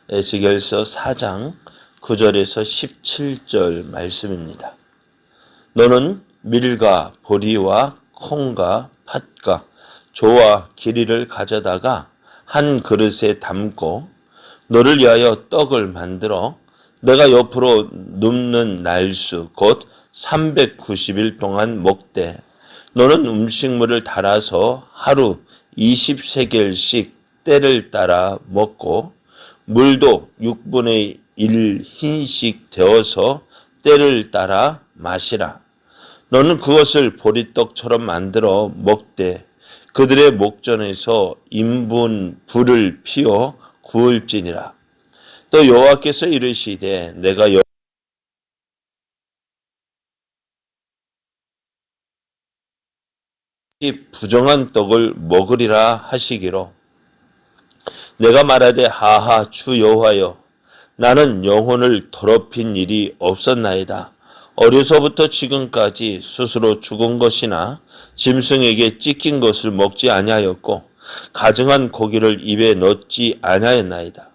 에스겔서 4장 9절에서 17절 말씀입니다. 너는 밀과 보리와 콩과 팥과 조와 기리를 가져다가 한 그릇에 담고 너를 위하여 떡을 만들어 내가 옆으로 눕는 날수 곧 390일 동안 먹되 너는 음식물을 달아서 하루 20세겔씩 때를 따라 먹고 물도 6분의 1 흰씩 데워서 때를 따라 마시라. 너는 그것을 보리떡처럼 만들어 먹되 그들의 목전에서 인분 불을 피워 구울지니라. 또 여호와께서 이르시되 내가 부정한 떡을 먹으리라 하시기로 내가 말하되 하하 주 여호와여 나는 영혼을 더럽힌 일이 없었나이다. 어려서부터 지금까지 스스로 죽은 것이나 짐승에게 찢긴 것을 먹지 아니하였고 가증한 고기를 입에 넣지 아니하였나이다.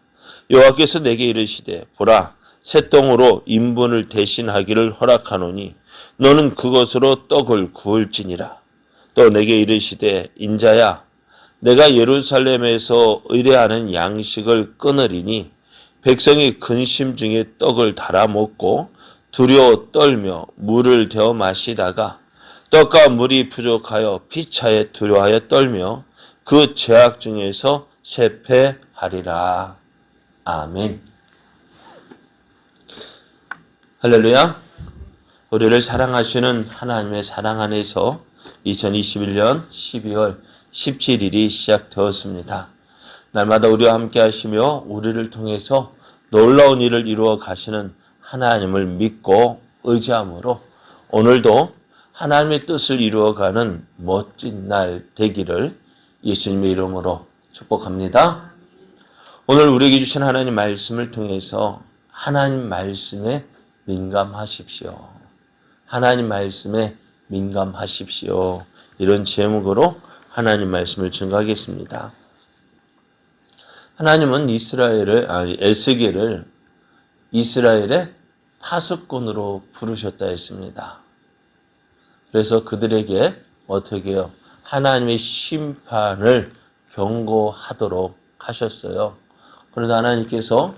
여호와께서 내게 이르시되 보라 새똥으로 인분을 대신하기를 허락하노니 너는 그것으로 떡을 구울지니라. 또 내게 이르시되 인자야 내가 예루살렘에서 의뢰하는 양식을 끊으리니 백성이 근심 중에 떡을 달아 먹고 두려워 떨며 물을 데워 마시다가 떡과 물이 부족하여 피차에 두려워하여 떨며 그 죄악 중에서 쇠폐하리라. 아멘. 할렐루야. 우리를 사랑하시는 하나님의 사랑 안에서 2021년 12월 17일이 시작되었습니다. 날마다 우리와 함께 하시며 우리를 통해서 놀라운 일을 이루어 가시는 하나님을 믿고 의지함으로 오늘도 하나님의 뜻을 이루어가는 멋진 날 되기를 예수님의 이름으로 축복합니다. 오늘 우리에게 주신 하나님 말씀을 통해서 하나님 말씀에 민감하십시오. 하나님 말씀에 민감하십시오. 이런 제목으로 하나님 말씀을 증거하겠습니다. 하나님은 에스겔을 이스라엘의 파수꾼으로 부르셨다 했습니다. 그래서 그들에게 어떻게 해요? 하나님의 심판을 경고하도록 하셨어요. 그러다 하나님께서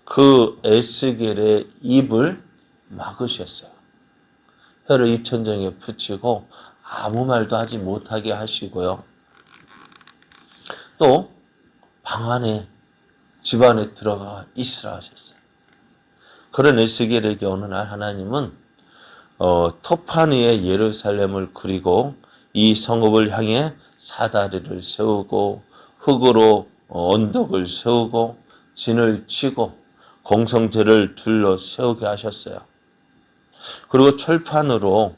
그 에스겔의 입을 막으셨어요. 혀를 입천정에 붙이고 아무 말도 하지 못하게 하시고요. 또 방 안에 집 안에 들어가 있으라 하셨어요. 그런 에스겔에게 어느 날 하나님은 터판 위에 예루살렘을 그리고 이 성읍을 향해 사다리를 세우고 흙으로 언덕을 세우고 진을 치고 공성제를 둘러 세우게 하셨어요. 그리고 철판으로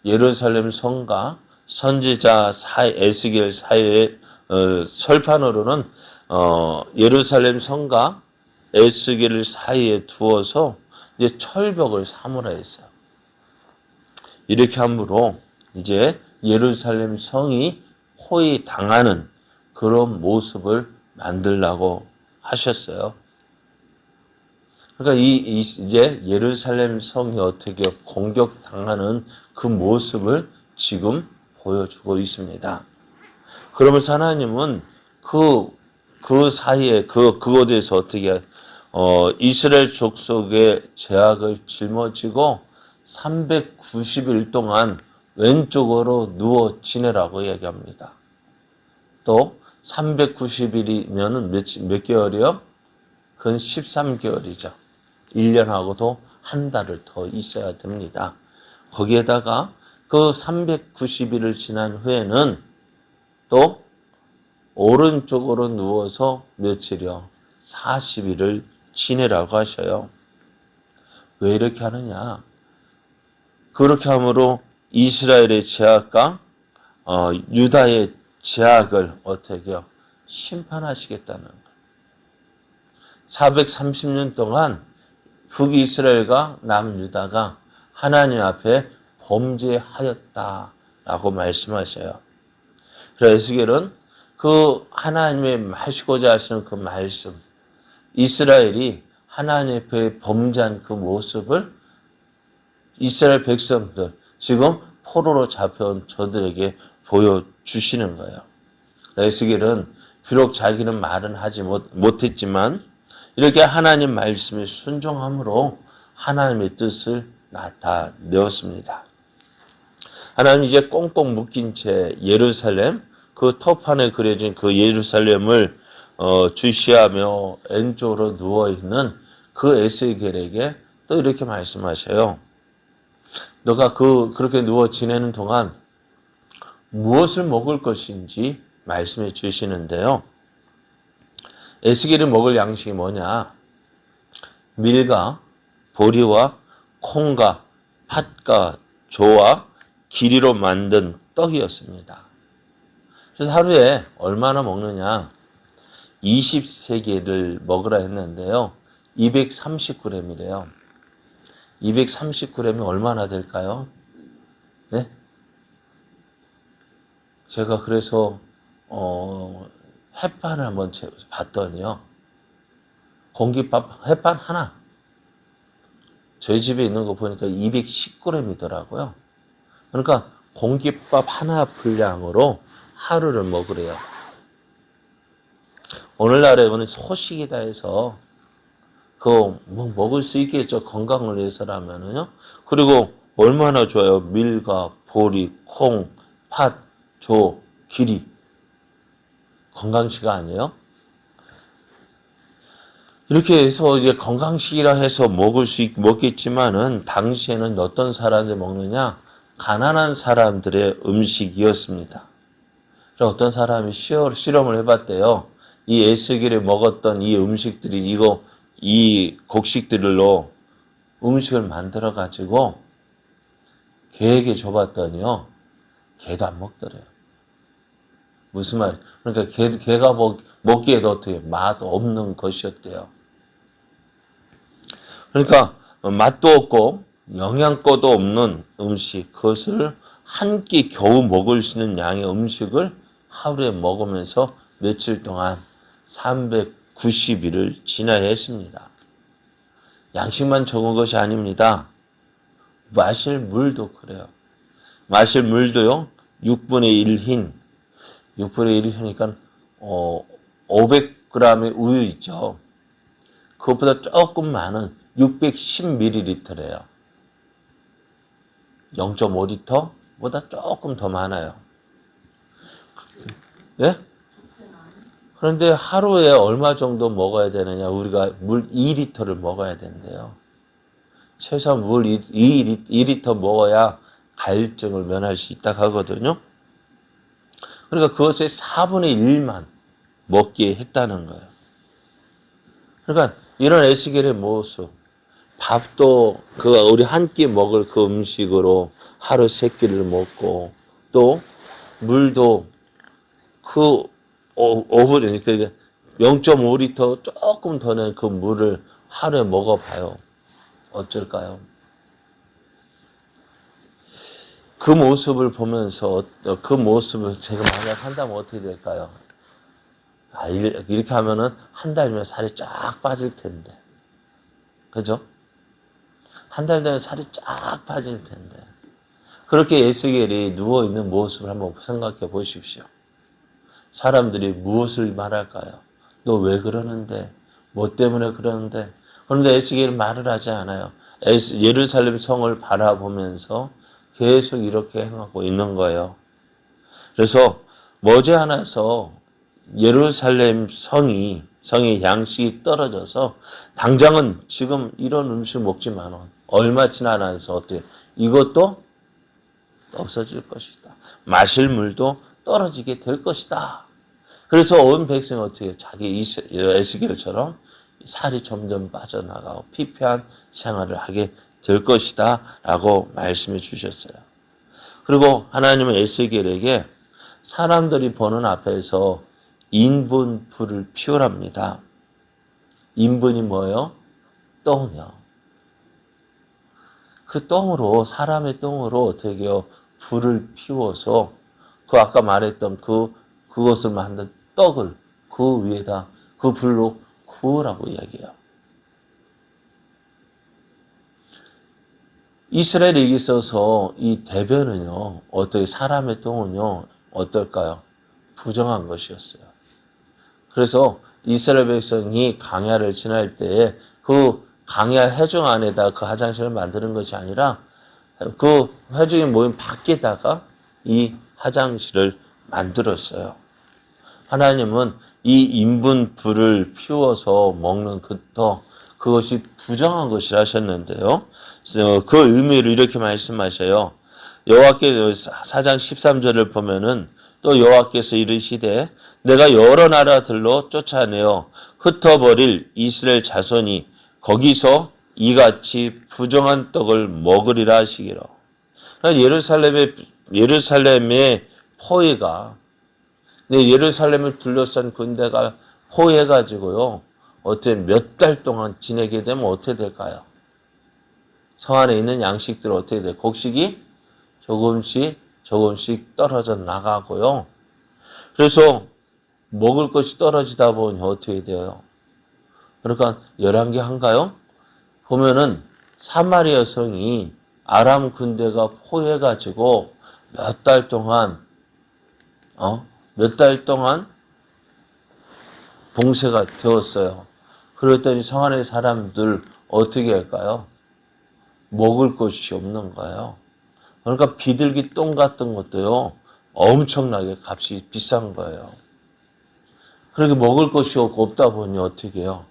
예루살렘 성과 선지자 에스겔 사이에 철판으로는 예루살렘 성과 에스겔 사이에 두어서 이제 철벽을 삼으라 했어요. 이렇게 함으로 이제 예루살렘 성이 포위 당하는 그런 모습을 만들라고 하셨어요. 그러니까 이제 예루살렘 성이 어떻게 공격당하는 그 모습을 지금 보여주고 있습니다. 그러면서 하나님은 그 사이에 그곳에서 어떻게 이스라엘 족속의 죄악을 짊어지고 390일 동안 왼쪽으로 누워 지내라고 얘기합니다. 또 390일이면 몇 개월이요? 그건 13개월이죠. 1년하고도 한 달을 더 있어야 됩니다. 거기에다가 그 390일을 지난 후에는 또 오른쪽으로 누워서 며칠이요? 40일을 지내라고 하셔요. 왜 이렇게 하느냐? 그렇게 함으로 이스라엘의 죄악과 유다의 죄악을 어떻게 해요? 심판하시겠다는 거예요. 430년 동안 북이스라엘과 남유다가 하나님 앞에 범죄하였다라고 말씀하셔요. 그래서 에스겔은 그 하나님의 하시고자 하시는 그 말씀, 이스라엘이 하나님 앞에 범죄한 그 모습을 이스라엘 백성들, 지금 포로로 잡혀온 저들에게 보여주시는 거예요. 에스겔은 비록 자기는 말은 하지 못했지만 이렇게 하나님 말씀에 순종함으로 하나님의 뜻을 나타내었습니다. 하나님 이제 꽁꽁 묶인 채 예루살렘, 그 터판에 그려진 그 예루살렘을 주시하며 왼쪽으로 누워있는 그 에스겔에게 또 이렇게 말씀하셔요. 너가 그렇게 누워 지내는 동안 무엇을 먹을 것인지 말씀해 주시는데요. 에스겔이 먹을 양식이 뭐냐? 밀과 보리와 콩과 팥과 조와 기리로 만든 떡이었습니다. 그래서 하루에 얼마나 먹느냐? 20세개를 먹으라 했는데요. 230g이래요. 230g이 얼마나 될까요? 네? 제가 그래서 햇반을 한번 봤더니요. 공깃밥 햇반 하나. 저희 집에 있는 거 보니까 210g이더라고요. 그러니까 공깃밥 하나 분량으로 하루를 먹으래요. 오늘날에는 소식이다 해서 뭐 먹을 수 있겠죠. 건강을 위해서라면은요. 그리고 얼마나 좋아요. 밀과 보리, 콩, 팥, 조, 기리. 건강식 아니에요? 이렇게 해서 이제 건강식이라 해서 먹겠지만은 당시에는 어떤 사람들이 먹느냐? 가난한 사람들의 음식이었습니다. 어떤 사람이 실험을 해봤대요. 이 에스겔이 먹었던 이 음식들이 이 곡식들로 음식을 만들어 가지고 개에게 줘봤더니요. 개도 안 먹더래요. 무슨 말? 그러니까 개가 먹기에도 어떻게 맛 없는 것이었대요. 그러니까 맛도 없고 영양가도 없는 음식, 그것을 한 끼 겨우 먹을 수 있는 양의 음식을 하루에 먹으면서 며칠 동안 390일을 지나야 했습니다. 양식만 적은 것이 아닙니다. 마실 물도 그래요. 마실 물도요. 6분의 1흰, 6분의 1 하니까 500g의 우유 있죠. 그것보다 조금 많은 610ml래요. 0.5L보다 조금 더 많아요. 예? 그런데 하루에 얼마 정도 먹어야 되느냐? 우리가 물 2L를 먹어야 된대요. 최소한 물 2L 먹어야 갈증을 면할 수 있다고 하거든요. 그러니까 그것의 4분의 1만 먹게 했다는 거예요. 그러니까 이런 에스겔의 모습, 밥도 우리 한 끼 먹을 그 음식으로 하루 3끼를 먹고, 또 물도 그 5분, 그러니까 0.5L 조금 더 낸 그 물을 하루에 먹어봐요. 어쩔까요? 그 모습을 보면서 그 모습을 제가 만약 한다면 어떻게 될까요? 이렇게 하면은 한 달이면 살이 쫙 빠질 텐데. 그죠? 한 달 되면 살이 쫙 빠질 텐데. 그렇게 에스겔이 누워있는 모습을 한번 생각해 보십시오. 사람들이 무엇을 말할까요? 너 왜 그러는데? 뭐 때문에 그러는데? 그런데 에스겔은 말을 하지 않아요. 예루살렘 성을 바라보면서 계속 이렇게 행하고 있는 거예요. 그래서 머지않아서 예루살렘 성의 양식이 떨어져서 당장은 지금 이런 음식 먹지만 얼마 지나서 어떻게 이것도 없어질 것이다. 마실 물도 떨어지게 될 것이다. 그래서 온 백성이 어떻게 자기 에스겔처럼 살이 점점 빠져나가고 피폐한 생활을 하게 될 것이다 라고 말씀해 주셨어요. 그리고 하나님은 에스겔에게 사람들이 보는 앞에서 인분불을 피우랍니다. 인분이 뭐예요? 똥이요. 그 똥으로, 사람의 똥으로 어떻게 해요? 불을 피워서 아까 말했던 그것을 만든 떡을 그 위에다 그 불로 구호라고 이야기해요. 이스라엘에 있어서 이 대변은요, 어떻게 사람의 똥은요, 어떨까요? 부정한 것이었어요. 그래서 이스라엘 백성이 광야를 지날 때에 그 광야 회중 안에다 그 화장실을 만드는 것이 아니라 그 회중이 모인 밖에다가 이 화장실을 만들었어요. 하나님은 이 인분 불을 피워서 먹는 그것이 부정한 것이라 하셨는데요. 그 의미를 이렇게 말씀하셔요. 여호와께서 4장 13절을 보면은 또 여호와께서 이르시되 내가 여러 나라들로 쫓아내어 흩어버릴 이스라엘 자손이 거기서 이같이 부정한 떡을 먹으리라 하시기로. 예루살렘의 포위가 예루살렘을 둘러싼 군대가 포위해가지고요. 어떻게 몇 달 동안 지내게 되면 어떻게 될까요? 성 안에 있는 양식들은 어떻게 돼요? 곡식이 조금씩 떨어져 나가고요. 그래서 먹을 것이 떨어지다 보니 어떻게 돼요? 그러니까 열왕기 한가요? 보면은 사마리아 성이 아람 군대가 포위해가지고 몇 달 동안 봉쇄가 되었어요. 그랬더니 성 안의 사람들 어떻게 할까요? 먹을 것이 없는 거예요. 그러니까 비둘기 똥 같은 것도요, 엄청나게 값이 비싼 거예요. 그렇게 먹을 것이 없다 보니 어떻게 해요?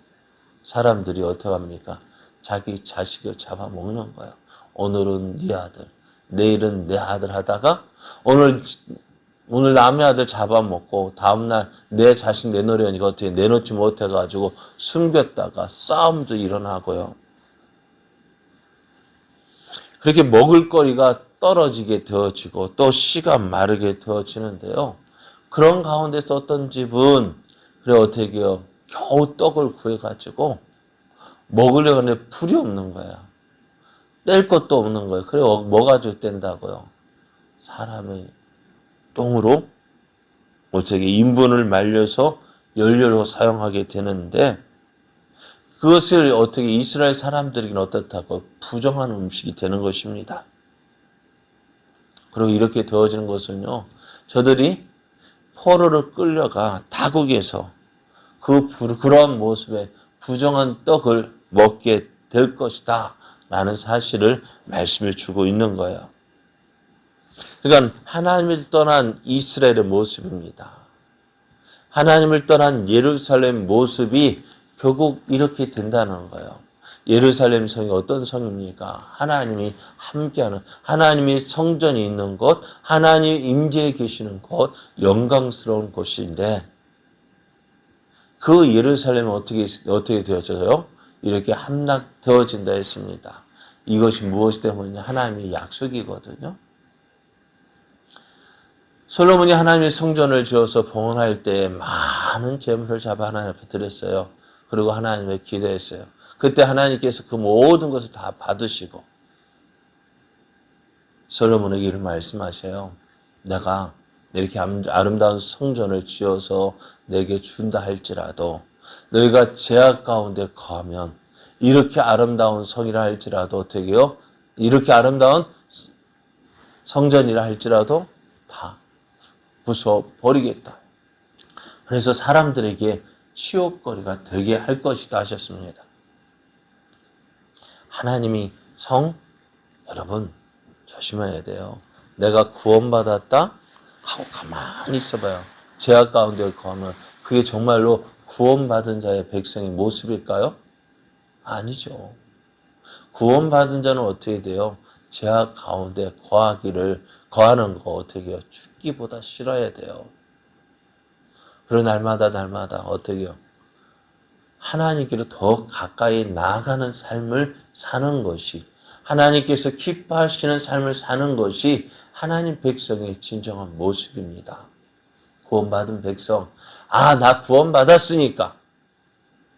사람들이 어떻게 합니까? 자기 자식을 잡아먹는 거예요. 오늘은 네 아들, 내일은 내 아들 하다가 오늘 남의 아들 잡아먹고 다음날 내 자식 내놓으려니까 어떻게 내놓지 못해가지고 숨겼다가 싸움도 일어나고요. 그렇게 먹을거리가 떨어지게 되어지고 또 씨가 마르게 되어지는데요. 그런 가운데서 어떤 집은 그래 어떻게 해요? 겨우 떡을 구해가지고 먹으려고 하는데 풀이 없는 거야. 뗄 것도 없는 거예요. 그래 뭐 가지고 뗀다고요? 사람의 똥으로 어떻게 인분을 말려서 연료로 사용하게 되는데 그것을 어떻게 이스라엘 사람들에게는 어떻다고 부정한 음식이 되는 것입니다. 그리고 이렇게 되어지는 것은요. 저들이 포로로 끌려가 타국에서 그러한 모습에 부정한 떡을 먹게 될 것이다 라는 사실을 말씀해 주고 있는 거예요. 그러니까 하나님을 떠난 이스라엘의 모습입니다. 하나님을 떠난 예루살렘 모습이 결국 이렇게 된다는 거예요. 예루살렘 성이 어떤 성입니까? 하나님이 함께하는, 하나님이 성전이 있는 곳, 하나님 임재해 계시는 곳, 영광스러운 곳인데 그 예루살렘은 어떻게 되어져요? 이렇게 함락되어진다 했습니다. 이것이 무엇 때문이냐? 하나님의 약속이거든요. 솔로몬이 하나님의 성전을 지어서 봉헌할 때 많은 재물을 잡아 하나님 앞에 드렸어요. 그리고 하나님께 기도했어요. 그때 하나님께서 그 모든 것을 다 받으시고 솔로몬에게 이런 말씀하셔요. 내가 이렇게 아름다운 성전을 지어서 내게 준다 할지라도 너희가 제약 가운데 거하면 이렇게 아름다운 성이라 할지라도 어떻게 해요? 이렇게 아름다운 성전이라 할지라도 다 부숴버리겠다. 그래서 사람들에게 치욕거리가 되게 할 것이다 하셨습니다. 하나님이 여러분 조심해야 돼요. 내가 구원받았다 하고 가만히 있어봐요. 죄악 가운데 거하면 그게 정말로 구원받은 자의 백성의 모습일까요? 아니죠. 구원받은 자는 어떻게 돼요? 죄악 가운데 거하는 거 어떻게 해요? 죽기보다 싫어야 돼요. 그리고 날마다 어떻게 해요? 하나님께로 더 가까이 나아가는 삶을 사는 것이, 하나님께서 기뻐하시는 삶을 사는 것이 하나님 백성의 진정한 모습입니다. 구원받은 백성, 나 구원받았으니까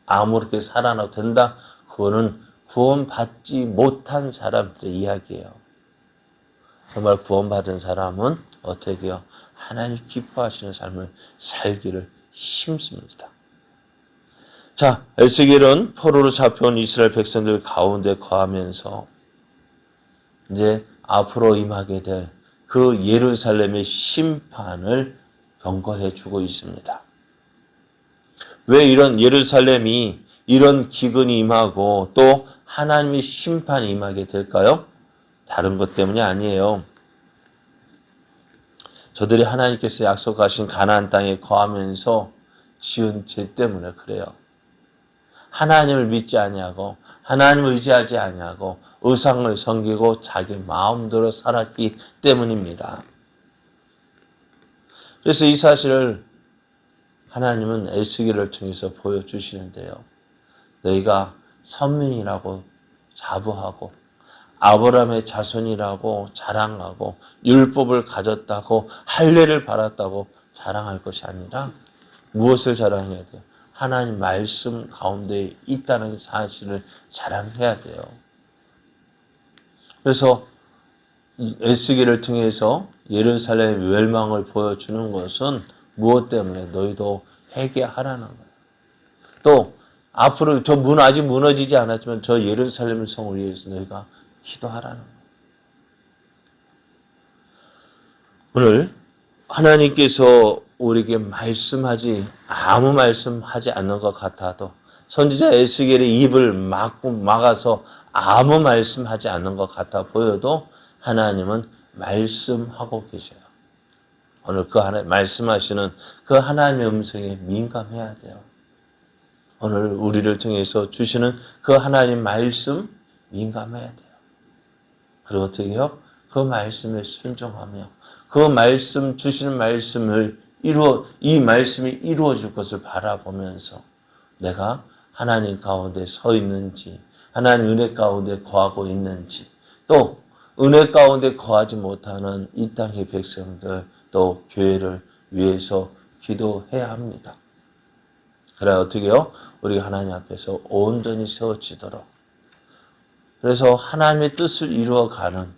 아무렇게 살아나도 된다. 그거는 구원받지 못한 사람들의 이야기예요. 정말 구원받은 사람은 어떻게 해요? 하나님 기뻐하시는 삶을 살기를 힘씁니다. 자, 에스겔은 포로로 잡혀온 이스라엘 백성들 가운데 거하면서 이제 앞으로 임하게 될 그 예루살렘의 심판을 경고해 주고 있습니다. 왜 이런 예루살렘이 이런 기근이 임하고 또 하나님의 심판이 임하게 될까요? 다른 것 때문이 아니에요. 저들이 하나님께서 약속하신 가나안 땅에 거하면서 지은 죄 때문에 그래요. 하나님을 믿지 아니하고 하나님을 의지하지 아니하고 의상을 섬기고 자기 마음대로 살았기 때문입니다. 그래서 이 사실을 하나님은 에스겔을 통해서 보여주시는데요. 너희가 선민이라고 자부하고 아브라함의 자손이라고 자랑하고 율법을 가졌다고 할례를 받았다고 자랑할 것이 아니라 무엇을 자랑해야 돼요? 하나님 말씀 가운데 있다는 사실을 자랑해야 돼요. 그래서 에스겔을 통해서 예루살렘의 멸망을 보여주는 것은 무엇 때문에? 너희도 회개하라는 거예요. 또 앞으로 저 문 아직 무너지지 않았지만 저 예루살렘 성을 위해서 너희가 기도하라는 거예요. 오늘 하나님께서 우리에게 말씀하지 아무 말씀하지 않는 것 같아도 선지자 에스겔의 입을 막아서 아무 말씀하지 않는 것 같아 보여도 하나님은 말씀하고 계셔요. 오늘 그 하나님 말씀하시는 그 하나님의 음성에 민감해야 돼요. 오늘 우리를 통해서 주시는 그 하나님 말씀 민감해야 돼요. 그리고 어떻게 해요? 그 말씀에 순종하며 그 말씀 주시는 말씀을 이 말씀이 이루어질 것을 바라보면서 내가 하나님 가운데 서 있는지 하나님 은혜 가운데 거하고 있는지 또 은혜 가운데 거하지 못하는 이 땅의 백성들 또 교회를 위해서 기도해야 합니다. 그래 어떻게 해요? 우리가 하나님 앞에서 온전히 세워지도록 그래서 하나님의 뜻을 이루어가는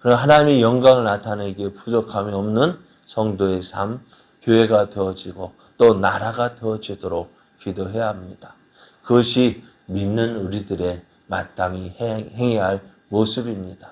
그런 하나님의 영광을 나타내기에 부족함이 없는 성도의 삶, 교회가 되어지고 또 나라가 되어지도록 기도해야 합니다. 그것이 믿는 우리들의 마땅히 행해야 할 모습입니다.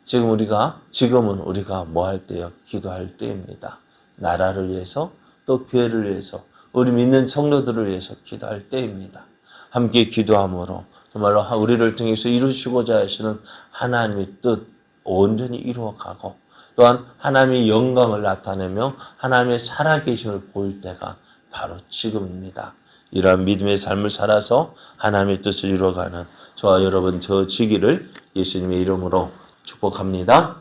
지금은 우리가 뭐 할 때요? 기도할 때입니다. 나라를 위해서 또 교회를 위해서 우리 믿는 성도들을 위해서 기도할 때입니다. 함께 기도함으로 정말로 우리를 통해서 이루시고자 하시는 하나님의 뜻 온전히 이루어가고 또한 하나님의 영광을 나타내며 하나님의 살아계심을 보일 때가 바로 지금입니다. 이러한 믿음의 삶을 살아서 하나님의 뜻을 이루어가는 저와 여러분 되어지기를 예수님의 이름으로 축복합니다.